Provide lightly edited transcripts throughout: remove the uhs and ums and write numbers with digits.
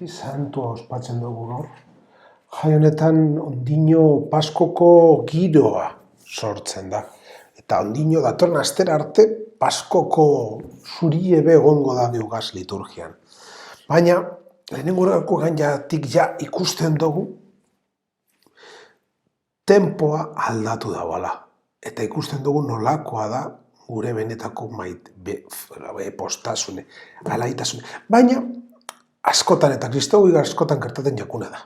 Guzti santua ospatzen dugu gaur. Jai honetan ondino Paskoko giroa sortzen da. Eta ondino datorren astera arte Paskoko zuriebe egongo da geugaz liturgian. Baina, lehenengorako gainatik ja ikusten dugu tempoa aldatu dagoela. Eta ikusten dugu nolakoa da gure benetako postasune, alaitasune. Baina, askotan eta kristau askotan gertatzen jakuna da.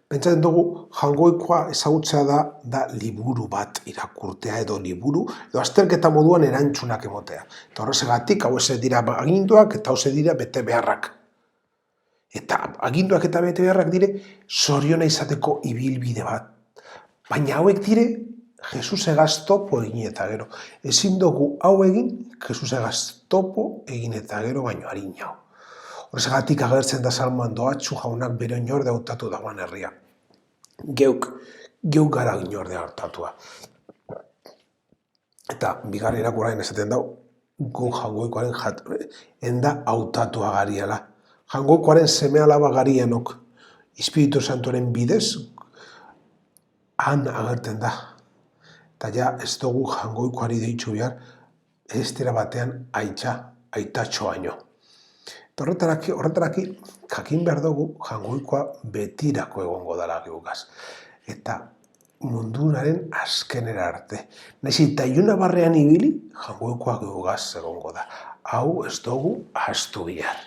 Pentsatzen dugu, Jaungoikoa ezagutzea da liburu bat irakurtea edo azterketa moduan erantzunak emotea. Eta horregatik, hau ez dira aginduak eta hau ez dira bete beharrak. Eta aginduak eta bete beharrak dire zoriona izateko ibilbide bat. Baina hauek dire, Jesus egaz topo egin eta gero. Ezin dugu hau egin, Jesus egaz topo egin eta gero baino harinau. Horregatik agertzen da salmoan doatxu jaunak bere inorde hautatu dagoen herria. Geuk gara inorde hautatua. Eta bigarren irakurrain esaten dau, gu Jaungoikoaren enda hautatua gariela. Jaungoikoaren seme alaba garienok, Espiritu Santuaren bidez, han agertzen da. Eta ja ez dugu Jaungoikoari deitzu behar, ez dira batean aitatxoaino. Horretaraki, jakin behar dugu Jaungoikoa betirako egongo dela geugaz. Eta mundunaren azkenera arte. Naiz eta iluna barrean ibili, Jaungoikoa geugaz egongo da. Hau ez dugu ahaztu behar.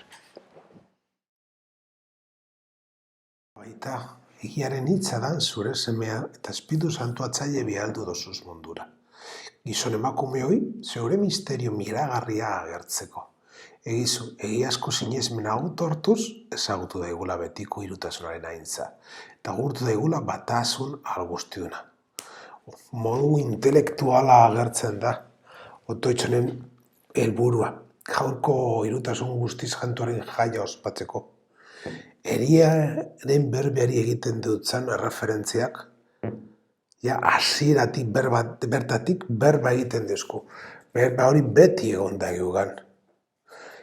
Baita, egiaren hitza dan zure semea eta Espiritu Santu atzaile bialdu dozuz mundura. Gizon emakumeoi, zeure misterio miragarria agertzeko. Egiazko sinesmen autortuz ezagutu daigula betiko irutasunaren aintza. Eta gurtu daigula batasun algustiuna. Modu intelektuala agertzen da. Otoitzonen helburua. Jaunko irutasun guztiz jantuaren jaia ospatzeko. Eriaren berbeari egiten dutzen erreferentziak. Ja, hasieratik bertatik berba egiten duzku. Berba hori beti egon da geugan.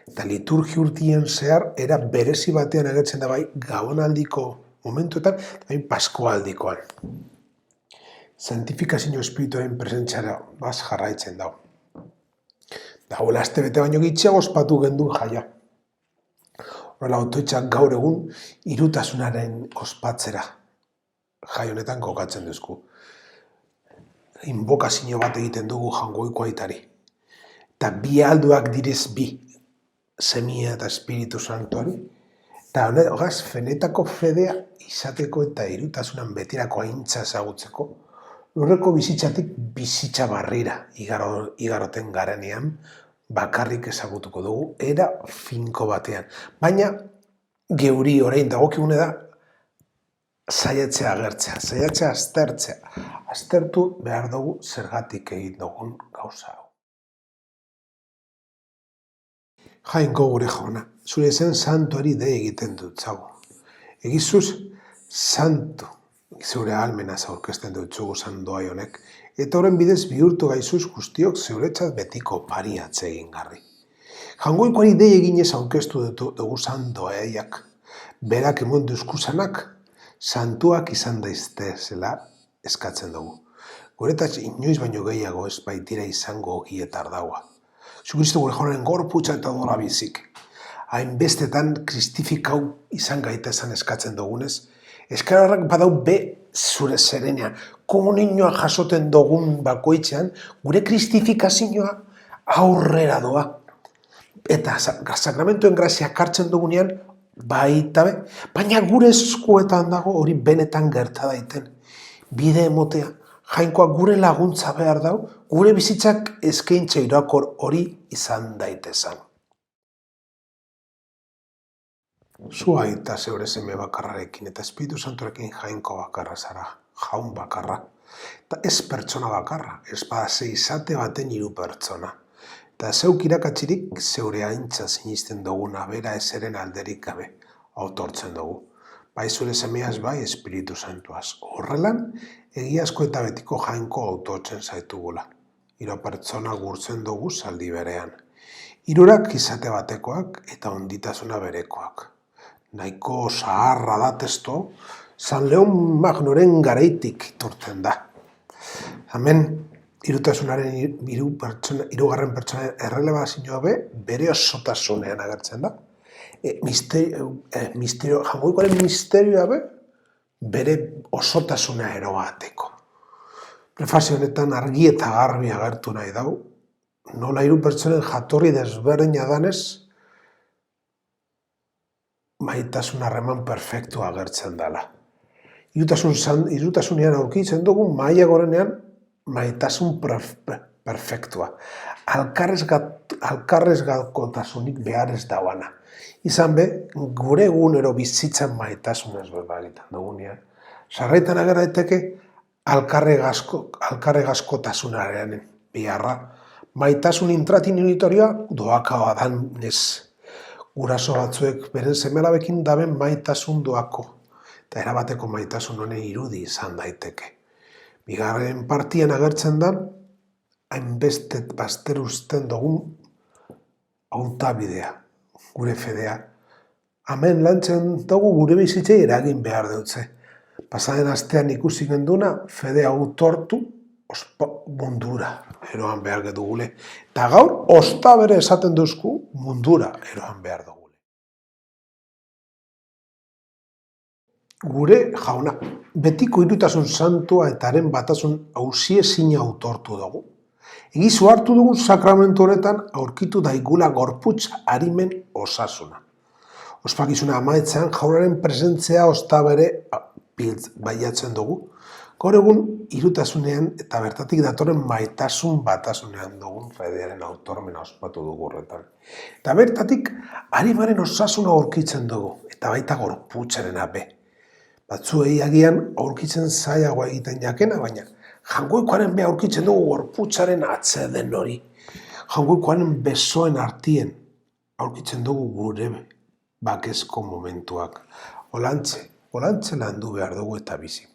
Eta liturgi urtien zehar, era berezi batean agertzen da bai gabonaldiko momentuetan, eta bai paskoaldikoan. Santifikazio espirituaren presentziara baz jarraitzen dau. Da, hola, aste bete baino gitxiago ospatu gendun jaia. Horrela, otoitzak gaur egun irutasunaren ospatzera. Jai honetan kokatzen duzku. Inbokazio bat egiten dugu Jaungoiko aitari. Eta bi alduak direz bi. Semia eta Espiritu Santuari, eta hogaz, fenetako fedea izateko eta irutasunan betirako aintza ezagutzeko, lurreko bizitzatik bizitza barrira igaroten garenean, bakarrik ezagutuko dugu, era finko batean. Baina, geuri orain dagokigune da, saiatzea agertzea, saiatzea aztertzea. Aztertu behar dugu zergatik egin dugun gauza hau. Jainko gure jauna, zure zen santuari de egiten dut zago. Egizuz, santu, zeure almenaz aurkezten dutzugu sandoai honek, eta horren bidez bihurtu gaizuz guztiok zeuretzat betiko pariatze egin garri. Jaungoikoari de eginez aurkeztu dugu sandoaiak, berak emon duzkusanak, santuak izan daiztezela eskatzen dugu. Guretatz inoiz baino gehiago ez baitira izango ogietar daua. Jesucristo gure jaunaren gorputza eta dola bizik. Hainbestetan kristifikau izan gaitezan eskatzen dugunez, eskararrak badau be zure zerenean, komunioa jasoten dugun bakoitzean, gure kristifikazioa aurrera doa. Eta sakramentuen grazia hartzen dugunean, baita be, baina gure eskuetan dago hori benetan gerta daiten. Bide emotea. Jainkoa gure laguntza behar dau, gure bizitzak eskaintza irakor hori izan daitezan. Zu aita zeure seme bakarrarekin eta Espiritu Santurekin jainko bakarra zara, jaun bakarra. Eta ez pertsona bakarra, ez badase izate baten hiru pertsona. Eta zeuk irakatzirik zeure aintza sinisten duguna bera ezeren alderik gabe, autortzen dugu. Bai zure semeaz bai Espiritu Santuaz. Horrelan, egiazko eta betiko jainko autotzen zaitugula. Hiru pertsona gurtzen dugu zaldi berean. Hirurak izate batekoak eta onditasuna berekoak. nahiko zaharra da testo, San Leon Magnoren garaitik itortzen da. Hemen, irutasunaren hirugarren pertsona errelebazioa bere osotasunean agertzen da. Jaungoikoaren misterioa bere osotasuna erogateko. Prefazio honetan argi eta garbi agertu nahi dau, nola hiru pertsonen jatorri desberdina danez, maitasun harreman perfektua agertzen dela. Irutasunean aurkitzen dugu maila gorenean maitasun perfektua. Alkarrezgakotasunik behar ez dauana. Izan gure egunero bizitzan maitasunez egiten dugunean. Sarraitan ager daiteke alkarregazkotasunaren biharra. Maitasun intratininitorioa doakaoa danez. Guraso batzuek beren semelabekin daben maitasun doako. Eta erabateko maitasun honen irudi izan daiteke. Bigarren partian agertzen da, hainbeste bazter uzten dugun hautabidea, gure fedea. Hemen lantzen dugu gure bizitzei eragin behar dutze. Pasaden astean ikusi genduna, fedea autortu, mundura eroan behar dugule. Eta gaur, osta bere esaten duzku, mundura eroan behar dugule. Gure jauna, betiko irutasun santua eta haren batasun hausiezina autortu dugu. Egizu hartu dugun sakramentu honetan aurkitu daigula gorputz arimen osasuna. Ospakizuna amaitzean jaunaren presentzia osta bere baiatzen dugu. Gaur egun irutasunean eta bertatik datoren maitasun batasunean dugun fedearen autormena ospatu dugu horretan. Eta bertatik arimaren osasuna aurkitzen dugu, eta baita gorputzaren abe. Batzuei agian aurkitzen zailagoa egiten jakena, baina jaungoikoaren be aurkitzen dugu gorputzaren atzeden hori. Jaungoikoaren besoen artien aurkitzen dugu gure bakezko momentuak. Olantxe landu behar dugu eta bizi.